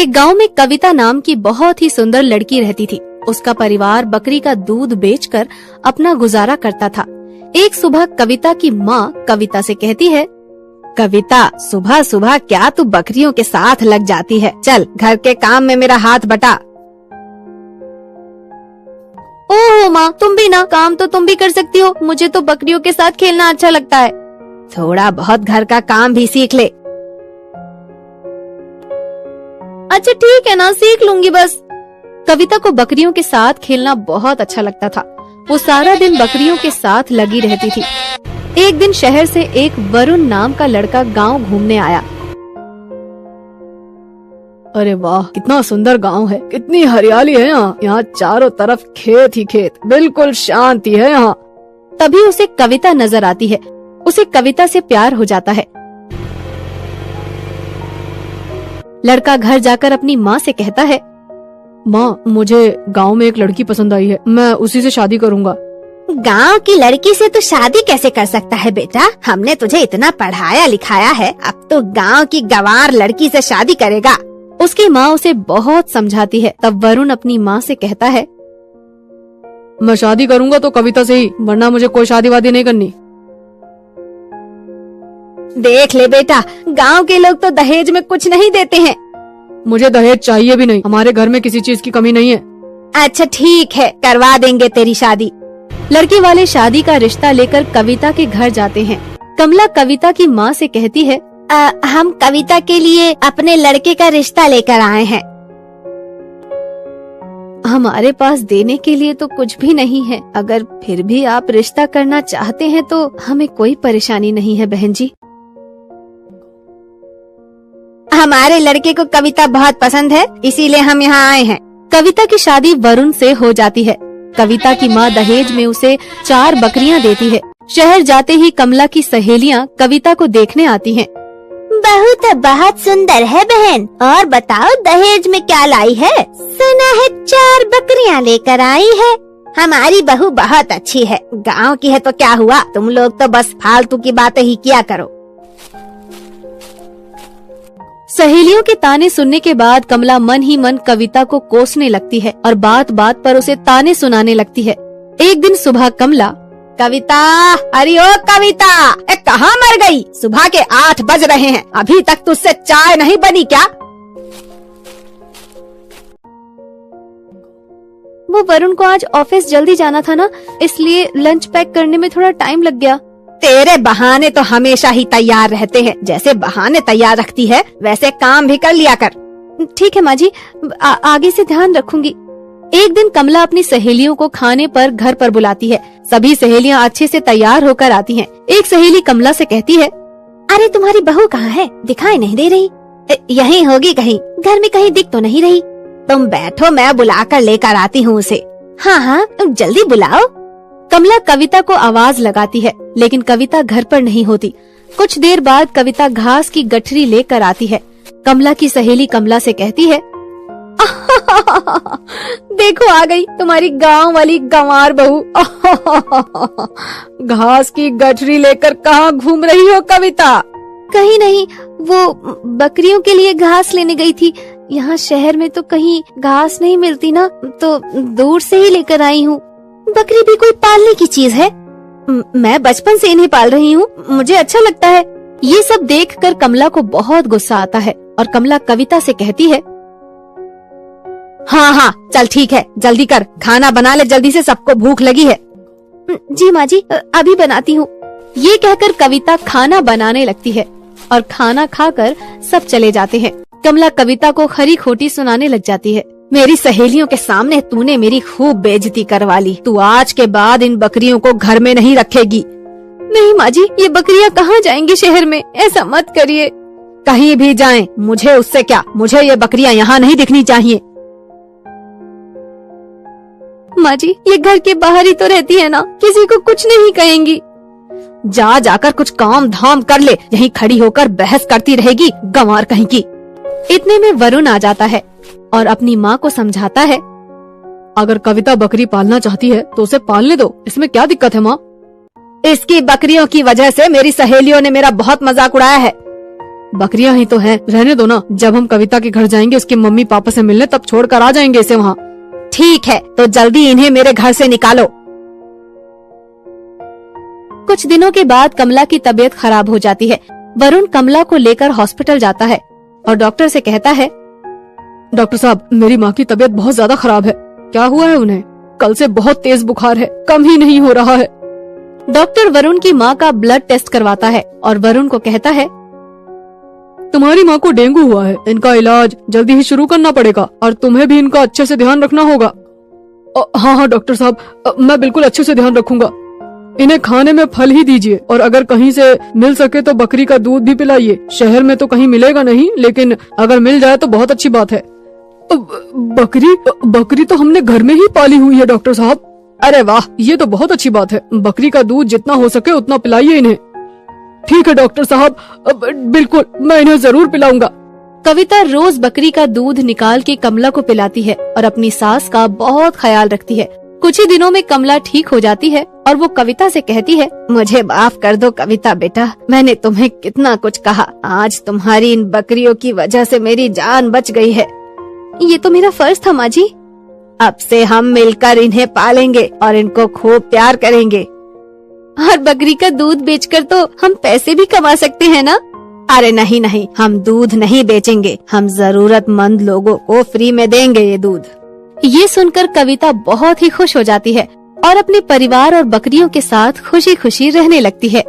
एक गांव में कविता नाम की बहुत ही सुंदर लड़की रहती थी। उसका परिवार बकरी का दूध बेचकर अपना गुजारा करता था। एक सुबह कविता की माँ कविता से कहती है, कविता, सुबह सुबह क्या तू बकरियों के साथ लग जाती है? चल घर के काम में मेरा हाथ बटा। ओह माँ, तुम भी ना, काम तो तुम भी कर सकती हो, मुझे तो बकरियों के साथ खेलना अच्छा लगता है। थोड़ा बहुत घर का काम भी सीख ले। अच्छा ठीक है ना, सीख लूंगी बस। कविता को बकरियों के साथ खेलना बहुत अच्छा लगता था। वो सारा दिन बकरियों के साथ लगी रहती थी। एक दिन शहर से एक वरुण नाम का लड़का गांव घूमने आया। अरे वाह, कितना सुंदर गांव है, कितनी हरियाली है यहाँ। यहाँ चारों तरफ खेत ही खेत, बिल्कुल शांति है यहाँ। तभी उसे कविता नजर आती है। उसे कविता से प्यार हो जाता है। लड़का घर जाकर अपनी माँ से कहता है, माँ, मुझे गांव में एक लड़की पसंद आई है, मैं उसी से शादी करूँगा। गांव की लड़की से तू शादी कैसे कर सकता है बेटा? हमने तुझे इतना पढ़ाया लिखाया है, अब तो गांव की गंवार लड़की से शादी करेगा। उसकी माँ उसे बहुत समझाती है। तब वरुण अपनी माँ से कहता है, मैं शादी करूँगा तो कविता से ही, वरना मुझे कोई शादी वादी नहीं करनी। देख ले बेटा, गांव के लोग तो दहेज में कुछ नहीं देते हैं। मुझे दहेज चाहिए भी नहीं, हमारे घर में किसी चीज की कमी नहीं है। अच्छा ठीक है, करवा देंगे तेरी शादी। लड़के वाले शादी का रिश्ता लेकर कविता के घर जाते हैं। कमला कविता की माँ से कहती है, हम कविता के लिए अपने लड़के का रिश्ता लेकर आए हैं। हमारे पास देने के लिए तो कुछ भी नहीं है, अगर फिर भी आप रिश्ता करना चाहते हैं तो हमें कोई परेशानी नहीं है बहन जी। हमारे लड़के को कविता बहुत पसंद है, इसीलिए हम यहाँ आए हैं। कविता की शादी वरुण से हो जाती है। कविता की माँ दहेज में उसे 4 बकरियां देती है। शहर जाते ही कमला की सहेलियां कविता को देखने आती हैं। बहू तो बहुत सुंदर है बहन, और बताओ दहेज में क्या लाई है? सुना है 4 बकरियां लेकर आई है। हमारी बहू बहुत अच्छी है, गांव की है तो क्या हुआ, तुम लोग तो बस फालतू की बातें ही किया करो। सहेलियों के ताने सुनने के बाद कमला मन ही मन कविता को कोसने लगती है और बात बात पर उसे ताने सुनाने लगती है। एक दिन सुबह कमला, कविता, अरे ओ कविता, कहाँ मर गई? सुबह के 8 बज रहे हैं, अभी तक तुझसे चाय नहीं बनी क्या? वो वरुण को आज ऑफिस जल्दी जाना था ना, इसलिए लंच पैक करने में थोड़ा टाइम लग गया। तेरे बहाने तो हमेशा ही तैयार रहते हैं, जैसे बहाने तैयार रखती है वैसे काम भी कर लिया कर। ठीक है माँ जी, आगे से ध्यान रखूंगी। एक दिन कमला अपनी सहेलियों को खाने पर घर पर बुलाती है। सभी सहेलियां अच्छे से तैयार होकर आती हैं। एक सहेली कमला से कहती है, अरे तुम्हारी बहू कहाँ है? दिखाई नहीं दे रही। यहीं होगी कहीं, घर में कहीं दिख तो नहीं रही। तुम बैठो, मैं बुला कर लेकर आती हूँ उसे। हाँ हाँ, जल्दी बुलाओ। कमला कविता को आवाज लगाती है, लेकिन कविता घर पर नहीं होती। कुछ देर बाद कविता घास की गठरी लेकर आती है। कमला की सहेली कमला से कहती है, देखो आ गई तुम्हारी गांव वाली गंवार बहू। घास की गठरी लेकर कहाँ घूम रही हो कविता? कहीं नहीं, वो बकरियों के लिए घास लेने गई थी। यहाँ शहर में तो कहीं घास नहीं मिलती ना, तो दूर से ही लेकर आई हूँ। बकरी भी कोई पालने की चीज है? मैं बचपन से इन्हें पाल रही हूँ, मुझे अच्छा लगता है। ये सब देखकर कमला को बहुत गुस्सा आता है और कमला कविता से कहती है, हाँ हाँ चल ठीक है, जल्दी कर, खाना बना ले जल्दी से, सबको भूख लगी है। जी माँ जी, अभी बनाती हूँ। ये कहकर कविता खाना बनाने लगती है और खाना खाकर सब चले जाते हैं। कमला कविता को खरी खोटी सुनाने लग जाती है। मेरी सहेलियों के सामने तूने मेरी खूब बेइज्जती करवा ली। तू आज के बाद इन बकरियों को घर में नहीं रखेगी। नहीं माँ जी, ये बकरियाँ कहाँ जाएंगी शहर में, ऐसा मत करिए। कहीं भी जाएं, मुझे उससे क्या, मुझे ये बकरियाँ यहाँ नहीं दिखनी चाहिए। माँ जी, ये घर के बाहर ही तो रहती है ना, किसी को कुछ नहीं कहेंगी। जा जाकर कुछ काम धाम कर ले, यहीं खड़ी होकर बहस करती रहेगी, गंवार कहीं की। इतने में वरुण आ जाता है और अपनी माँ को समझाता है, अगर कविता बकरी पालना चाहती है तो उसे पालने दो, इसमें क्या दिक्कत है माँ? इसकी बकरियों की वजह से मेरी सहेलियों ने मेरा बहुत मजाक उड़ाया है। बकरियां ही तो हैं, रहने दो ना। जब हम कविता के घर जाएंगे उसके मम्मी पापा से मिलने, तब छोड़कर आ जाएंगे इसे वहाँ। ठीक है, तो जल्दी इन्हें मेरे घर से निकालो। कुछ दिनों के बाद कमला की तबीयत खराब हो जाती है। वरुण कमला को लेकर हॉस्पिटल जाता है और डॉक्टर से कहता है, डॉक्टर साहब, मेरी माँ की तबीयत बहुत ज्यादा खराब है। क्या हुआ है उन्हें? कल से बहुत तेज बुखार है, कम ही नहीं हो रहा है। डॉक्टर वरुण की माँ का ब्लड टेस्ट करवाता है और वरुण को कहता है, तुम्हारी माँ को डेंगू हुआ है, इनका इलाज जल्दी ही शुरू करना पड़ेगा और तुम्हें भी इनका अच्छे से ध्यान रखना होगा। हाँ डॉक्टर साहब, मैं बिल्कुल अच्छे से ध्यान रखूंगा। इन्हें खाने में फल ही दीजिए और अगर कहीं से मिल सके तो बकरी का दूध भी पिलाइए। शहर में तो कहीं मिलेगा नहीं, लेकिन अगर मिल जाए तो बहुत अच्छी बात है। बकरी तो हमने घर में ही पाली हुई है डॉक्टर साहब। अरे वाह, ये तो बहुत अच्छी बात है। बकरी का दूध जितना हो सके उतना पिलाइए इन्हें। ठीक है डॉक्टर साहब, बिल्कुल, मैं इन्हें जरूर पिलाऊंगा। कविता रोज बकरी का दूध निकाल के कमला को पिलाती है और अपनी सास का बहुत ख्याल रखती है। कुछ ही दिनों में कमला ठीक हो जाती है और वो कविता से कहती है, मुझे माफ कर दो कविता बेटा, मैंने तुम्हें कितना कुछ कहा। आज तुम्हारी इन बकरियों की वजह से मेरी जान बच गई है। ये तो मेरा फर्ज था माँ जी। अब से हम मिलकर इन्हें पालेंगे और इनको खूब प्यार करेंगे। और बकरी का दूध बेचकर तो हम पैसे भी कमा सकते हैं ना? अरे नहीं नहीं, हम दूध नहीं बेचेंगे, हम जरूरतमंद लोगों को फ्री में देंगे ये दूध। ये सुनकर कविता बहुत ही खुश हो जाती है और अपने परिवार और बकरियों के साथ खुशी खुशी रहने लगती है।